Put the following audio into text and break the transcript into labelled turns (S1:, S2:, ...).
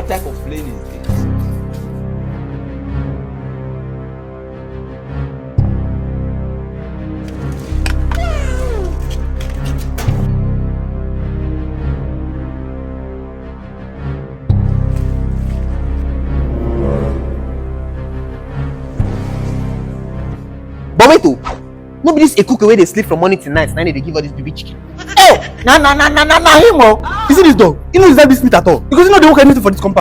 S1: What type of plane is this?
S2: But wait oh, no be this Ekuke wey dey sleep from morning till night na dey give all this baby chicken. Na him oh. You see this dog? He no deserve this meat at all because he no dey work anything for this compound.